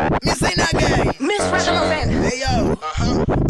Miss Inagay. Miss Ragamuffin. Hey yo.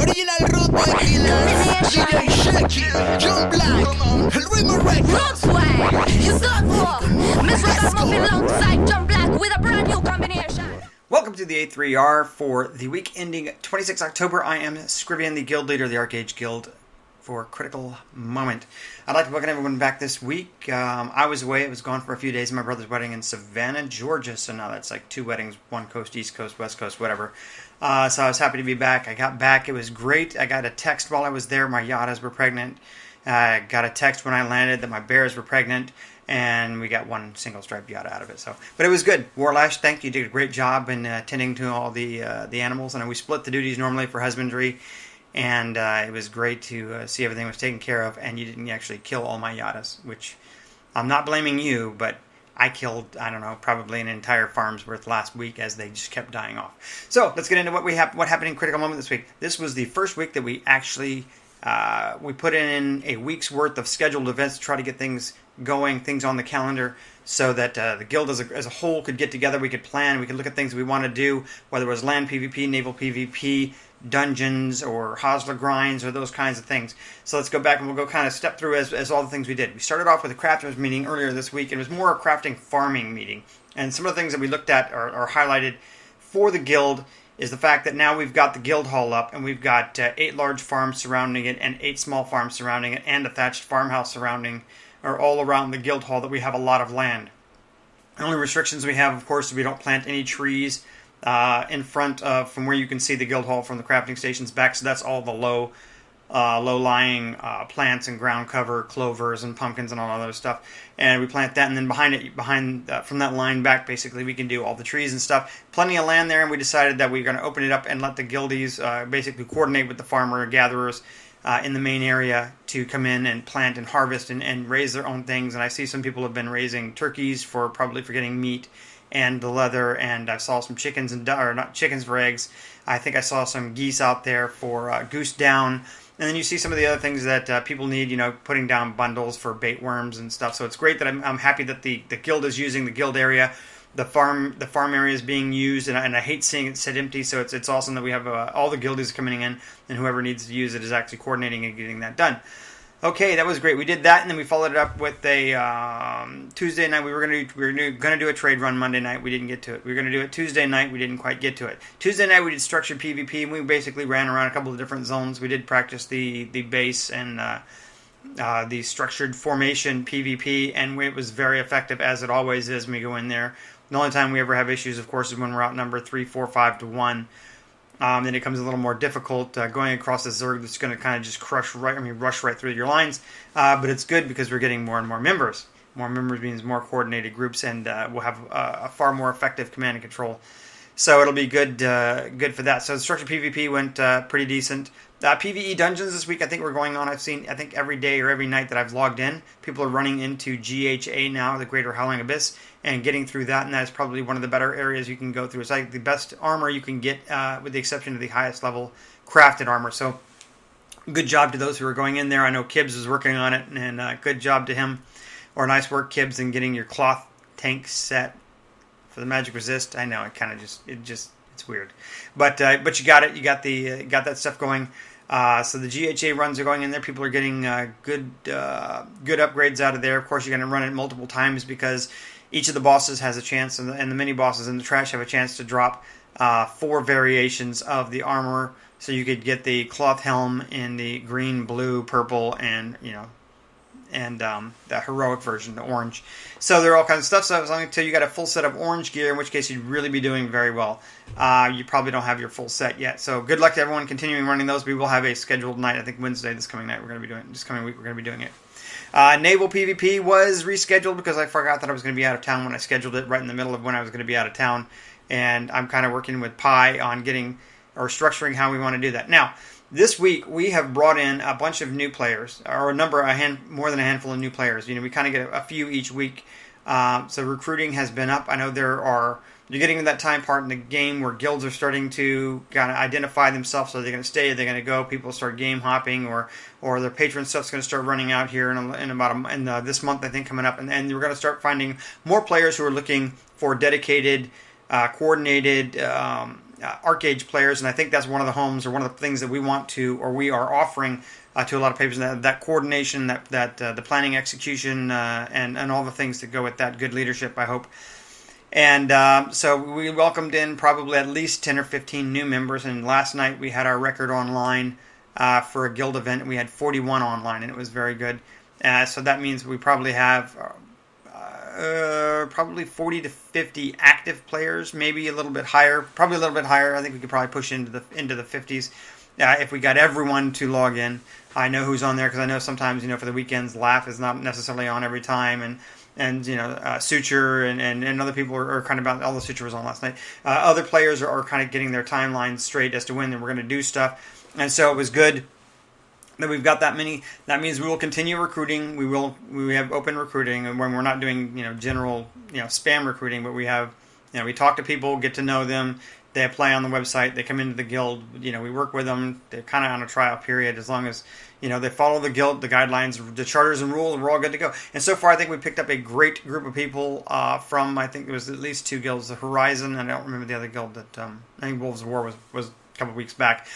Original Root Boy Killers. DJ Shaky. John Black. El Rhythm Records. Road swag. You got war. Miss Ragamuffin alongside John Black with a brand new combination. Welcome to the A3R for the week ending 26 October. I am Scrivian, the guild leader of the ArcheAge Guild for Critical Moment. I'd like to welcome everyone back this week. I was away. I was gone for a few days. My brother's wedding in Savannah, Georgia. So now that's like two weddings, one coast, east coast, west coast, whatever. So I was happy to be back. I got back. It was great. I got a text while I was there. My Yadas were pregnant. I got a text when I landed that my bears were pregnant. And we got one single striped Yada out of it. But it was good. Warlash, thank you. You did a great job in tending to all the animals. And we split the duties normally for husbandry. And it was great to see everything was taken care of. And you didn't actually kill all my Yadas, which I'm not blaming you, but I killed, I don't know, probably an entire farm's worth last week as they just kept dying off. So let's get into what happened in Critical Moment this week. This was the first week that we actually we put in a week's worth of scheduled events to try to get things going, things on the calendar, so that the guild as a whole could get together. We could plan, we could look at things we want to do, whether it was land PvP, naval PvP, dungeons, or Hosler grinds, or those kinds of things. So let's go back and we'll go kind of step through as all the things we did. We started off with a crafters meeting earlier this week. It was more a crafting farming meeting. And some of the things that we looked at are highlighted for the guild is the fact that now we've got the guild hall up, and we've got 8 large farms surrounding it, and 8 small farms surrounding it, and a thatched farmhouse surrounding, or all around the guild hall, that we have a lot of land. The only restrictions we have, of course, is we don't plant any trees in front of, from where you can see the guild hall from the crafting stations back, so that's all the low-lying plants and ground cover, clovers and pumpkins and all that other stuff. And we plant that, and then behind from that line back, basically, we can do all the trees and stuff. Plenty of land there, and we decided that we're going to open it up and let the guildies basically coordinate with the farmer-gatherers in the main area to come in and plant and harvest and raise their own things. And I see some people have been raising turkeys probably for getting meat and the leather, and I saw some chickens or not chickens for eggs. I think I saw some geese out there for goose down. And then you see some of the other things that people need, putting down bundles for bait worms and stuff. So it's great that I'm happy that the guild is using the guild area. The farm area is being used, and I hate seeing it sit empty. So it's awesome that we have all the guildies coming in, and whoever needs to use it is actually coordinating and getting that done. Okay, that was great. We did that, and then we followed it up with a Tuesday night. We were going to do a trade run Monday night. We didn't get to it. We were going to do it Tuesday night. We didn't quite get to it. Tuesday night we did structured PvP, and we basically ran around a couple of different zones. We did practice the base and the structured formation PvP, and it was very effective, as it always is when we go in there. The only time we ever have issues, of course, is when we're outnumbered 3, 4, 5 to 1. Then it becomes a little more difficult going across the Zerg that's going to kind of just rush right through your lines. But it's good because we're getting more and more members. More members means more coordinated groups, and we'll have a far more effective command and control. So it'll be good for that. So the structured PvP went pretty decent. PvE dungeons this week, I think we're going on. I think every day or every night that I've logged in, people are running into GHA now, the Greater Howling Abyss, and getting through that, and that is probably one of the better areas you can go through. It's like the best armor you can get, with the exception of the highest level crafted armor. So good job to those who are going in there. I know Kibbs is working on it, and good job to him. Or nice work, Kibbs, in getting your cloth tank set for the magic resist. I know it kind of it's weird, but you got it. You got that stuff going. So the GHA runs are going in there. People are getting good upgrades out of there. Of course, you're going to run it multiple times because each of the bosses has a chance, and the mini bosses in the trash have a chance to drop 4 variations of the armor. So you could get the cloth helm in the green, blue, purple, and the heroic version, the orange. So there are all kinds of stuff. So as long until you got a full set of orange gear, in which case you'd really be doing very well. You probably don't have your full set yet. So good luck to everyone continuing running those. We will have a scheduled night. I think Wednesday, this coming night, we're going to be doing it. This coming week, we're going to be doing it. Naval PvP was rescheduled because I forgot that I was going to be out of town when I scheduled it, right in the middle of when I was going to be out of town. And I'm kind of working with Pi on getting or structuring how we want to do that. Now, this week we have brought in a bunch of new players, or more than a handful of new players. We kind of get a few each week. So recruiting has been up. I know you're getting to that time part in the game where guilds are starting to kind of identify themselves. So they're going to stay, they're going to go. People start game hopping, or their patron stuff's going to start running out here in about this month, I think, coming up. And we're going to start finding more players who are looking for dedicated coordinated ArcheAge players, and I think that's one of the homes or one of the things that we want to, or we are offering to a lot of papers, that coordination, that the planning, execution, and all the things that go with that, good leadership, I hope. And so we welcomed in probably at least 10 or 15 new members, and last night we had our record online for a guild event, and we had 41 online, and it was very good. So that means we probably have probably 40 to 50 active players, maybe a little bit higher, probably a little bit higher. I think we could probably push into the 50s if we got everyone to log in. I know who's on there because I know sometimes, for the weekends, Laugh is not necessarily on every time, and Suture and other people are kind of about, all the Suture was on last night. Other players are kind of getting their timelines straight as to when we're going to do stuff, and so it was good that we've got that many. That means we will continue recruiting. We have open recruiting, and when we're not doing general spam recruiting, but we have we talk to people, get to know them. They apply on the website. They come into the guild. We work with them. They're kind of on a trial period. As long as they follow the guild, the guidelines, the charters and rules, and we're all good to go. And so far, I think we picked up a great group of people from, I think it was at least 2 guilds, the Horizon, and I don't remember the other guild that I think Wolves of War was a couple of weeks back.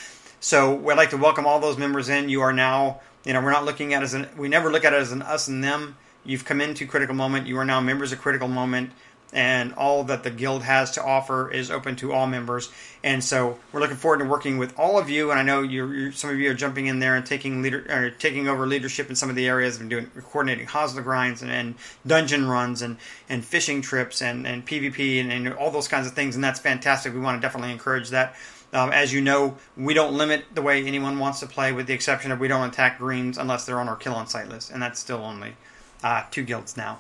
So we'd like to welcome all those members in. You are now, we're not looking at it as we never look at it as an us and them. You've come into Critical Moment. You are now members of Critical Moment. And all that the guild has to offer is open to all members. And so we're looking forward to working with all of you. And I know some of you are jumping in there and taking over leadership in some of the areas and coordinating Hosler grinds and dungeon runs and fishing trips and PvP and all those kinds of things. And that's fantastic. We want to definitely encourage that. As you know, we don't limit the way anyone wants to play, with the exception of we don't attack greens unless they're on our kill on site list. And that's still only 2 guilds now.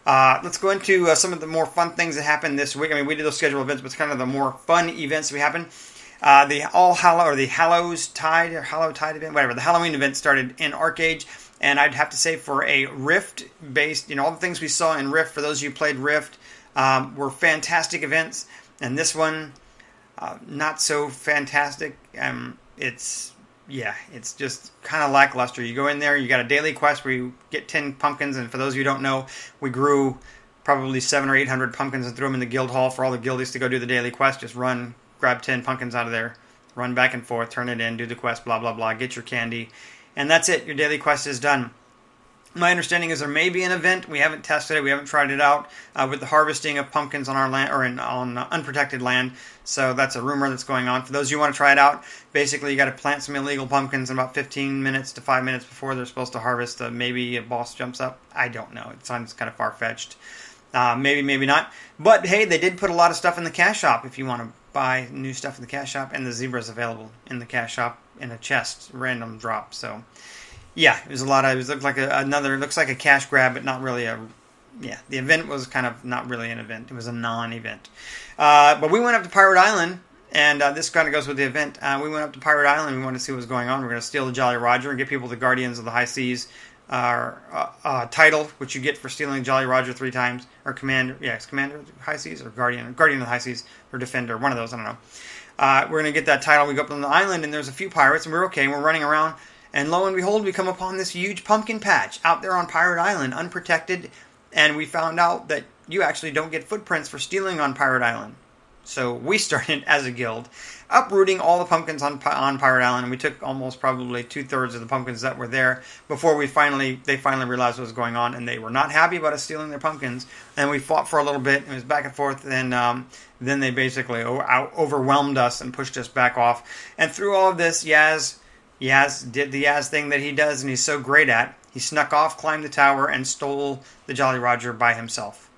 Let's go into some of the more fun things that happened this week. I mean, we did those scheduled events, but it's kind of the more fun events that happen. The Hallows Tide or Hallow Tide event, whatever. The Halloween event started in ArcheAge, and I'd have to say for a Rift-based, all the things we saw in Rift, for those of you who played Rift, were fantastic events. And this one, not so fantastic. It's just kind of lackluster. You go in there, you got a daily quest where you get 10 pumpkins, and for those of you who don't know, we grew probably 700 or 800 pumpkins and threw them in the guild hall for all the guildies to go do the daily quest. Just run, grab 10 pumpkins out of there, run back and forth, turn it in, do the quest, blah, blah, blah, get your candy, and that's it. Your daily quest is done. My understanding is there may be an event. We haven't tested it. We haven't tried it out with the harvesting of pumpkins on our land or on unprotected land. So that's a rumor that's going on. For those of you who want to try it out, basically you got to plant some illegal pumpkins in about 15 minutes to 5 minutes before they're supposed to harvest. Maybe a boss jumps up. I don't know. It sounds kind of far-fetched. Maybe not. But hey, they did put a lot of stuff in the cash shop if you want to buy new stuff in the cash shop, and the zebra's available in the cash shop in a chest, random drop. So yeah, it was a lot of. It looks like a cash grab, but not really a. Yeah, the event was kind of not really an event. It was a non-event. But we went up to Pirate Island, and this kind of goes with the event. We went up to Pirate Island. We wanted to see what was going on. We're going to steal the Jolly Roger and get people the Guardians of the High Seas title, which you get for stealing Jolly Roger 3 times, or Commander. Yeah, it's Commander of the High Seas or Guardian of the High Seas, or Defender. One of those. I don't know. We're going to get that title. We go up on the island, and there's a few pirates, and we're okay. We're running around. And lo and behold, we come upon this huge pumpkin patch out there on Pirate Island, unprotected, and we found out that you actually don't get footprints for stealing on Pirate Island. So we started, as a guild, uprooting all the pumpkins on Pirate Island, and we took almost probably 2/3 of the pumpkins that were there before they finally realized what was going on, and they were not happy about us stealing their pumpkins. And we fought for a little bit, and it was back and forth, and then they basically overwhelmed us and pushed us back off. And through all of this, Yaz did the Yaz thing that he does and he's so great at. He snuck off, climbed the tower, and stole the Jolly Roger by himself.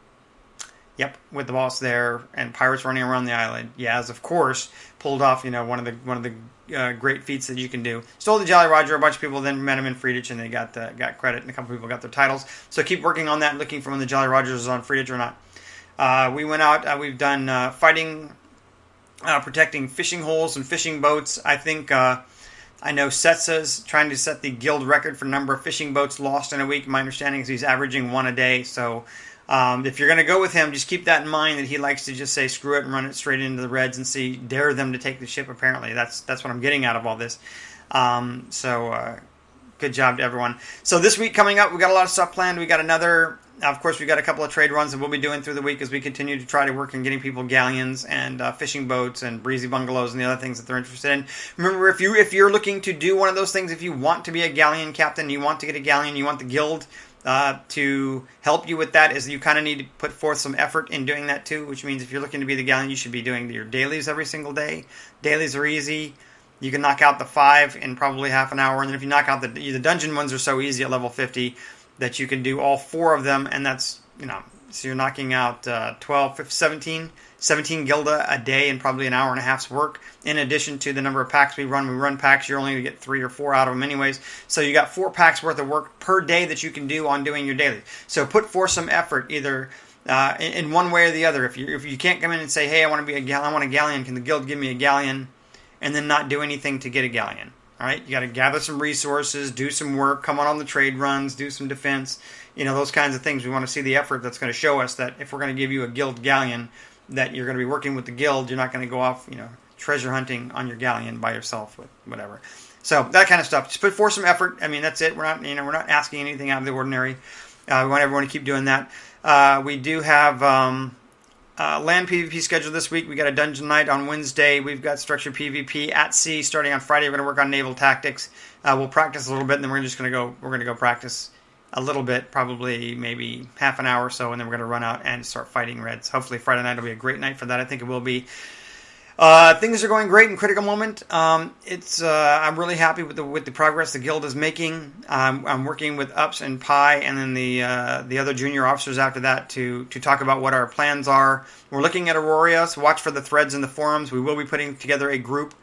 Yep, with the boss there and pirates running around the island. Yaz, of course, pulled off one of the great feats that you can do. Stole the Jolly Roger. A bunch of people then met him in Friedrich, and they got credit, and a couple people got their titles. So keep working on that, looking for when the Jolly Rogers is on Friedrich or not. We went out. We've done fighting, protecting fishing holes and fishing boats. I think. I know Setsa's trying to set the guild record for number of fishing boats lost in a week. My understanding is he's averaging 1 a day. So if you're going to go with him, just keep that in mind that he likes to just say screw it and run it straight into the Reds and dare them to take the ship. Apparently, that's what I'm getting out of all this. Good job to everyone. So this week coming up, we got a lot of stuff planned. We got another Of course, we've got a couple of trade runs that we'll be doing through the week as we continue to try to work on getting people galleons and fishing boats and breezy bungalows and the other things that they're interested in. Remember, if you're looking to do one of those things, if you want to be a galleon captain, you want to get a galleon, you want the guild to help you with that, is you kind of need to put forth some effort in doing that too, which means if you're looking to be the galleon, you should be doing your dailies every single day. Dailies are easy. You can knock out the 5 in probably half an hour, and then if you knock out the dungeon ones are so easy at level 50 that you can do all 4 of them, and that's, so you're knocking out 12, 17 gilda a day in probably an hour and a half's work, in addition to the number of packs we run. We run packs, you're only going to get 3 or 4 out of them anyways, so you got 4 packs worth of work per day that you can do on doing your daily. So put forth some effort, either in one way or the other. If you can't come in and say, hey, I want a galleon, can the guild give me a galleon, and then not do anything to get a galleon? All right, you got to gather some resources, do some work, come on the trade runs, do some defense, those kinds of things. We want to see the effort that's going to show us that if we're going to give you a guild galleon, that you're going to be working with the guild. You're not going to go off, treasure hunting on your galleon by yourself with whatever. So that kind of stuff. Just put forth some effort. I mean, that's it. We're not asking anything out of the ordinary. We want everyone to keep doing that. We do have land PvP scheduled this week. We got a dungeon night on Wednesday. We've got structured PvP at sea starting on Friday. We're going to work on naval tactics. We'll practice a little bit, and then we're going to go practice a little bit, probably maybe half an hour or so, and then we're going to run out and start fighting reds. Hopefully Friday night will be a great night for that. I think it will be. Things are going great in Critical Moment. I'm really happy with the progress the guild is making. I'm working with Ups and Pi, and then the other junior officers after that to talk about what our plans are. We're looking at Aurora, so watch for the threads in the forums. We will be putting together a group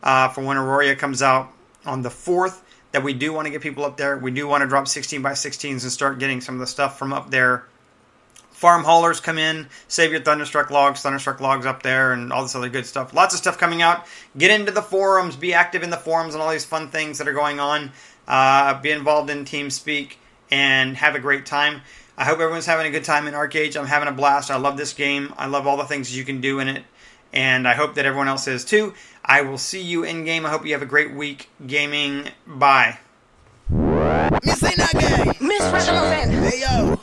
for when Aurora comes out on the 4th. That we do want to get people up there. We do want to drop 16 by 16s and start getting some of the stuff from up there. Farm haulers come in, save your Thunderstruck logs up there, and all this other good stuff. Lots of stuff coming out. Get into the forums, be active in the forums and all these fun things that are going on. Be involved in TeamSpeak and have a great time. I hope everyone's having a good time in ArcheAge. I'm having a blast. I love this game. I love all the things you can do in it. And I hope that everyone else is too. I will see you in game. I hope you have a great week gaming. Bye. Miss ain't not gay. Miss Ragamuffin. Hey yo.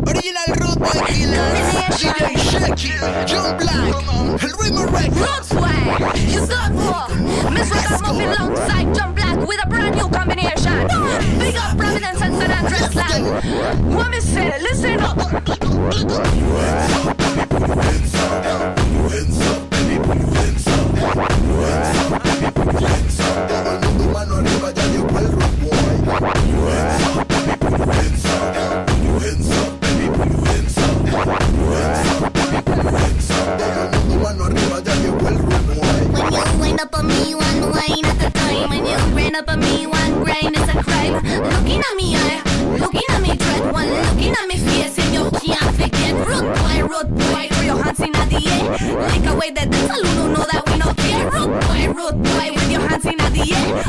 Original Root Boy Killer. DJ Shaky. John Black. El Ritmo Record. Road swag. You got for Miss Ragamuffin alongside John Black with a brand new combination. Big up Providence and San Andreas land. What me say? Listen up.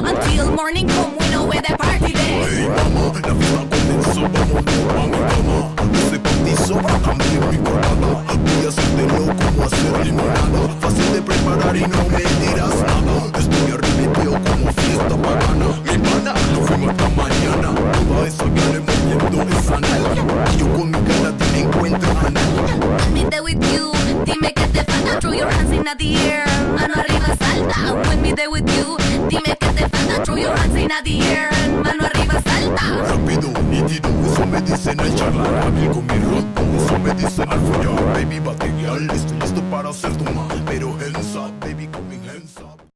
Until morning come, we know where the party day. Hey mama, la fiesta comenzó, vámonos pa' mi cama. Ese bautizo va a cambiar mi corbata. Voy a hacértelo como hacer limonada. Fácil de preparar y no me dirás nada. Estoy arrepentido como fiesta pagana. Mi pana, nos fuimos hasta mañana. Toda esa gana moviendo esa nalga. Y yo con mi gana te encuentro a nadie. When me there with you, dime que te falta. Throw your hands in the air, mano arriba salta. When me there with you, dime que te falta. Throw your hands in the air, mano arriba salta. Rápido, nítido, eso me dicen al charlar. Hábil con mi ritmo, eso me dicen al follar. Baby, bateguear, estoy listo para hacer tu mal. Pero hands up, baby, coming hands up.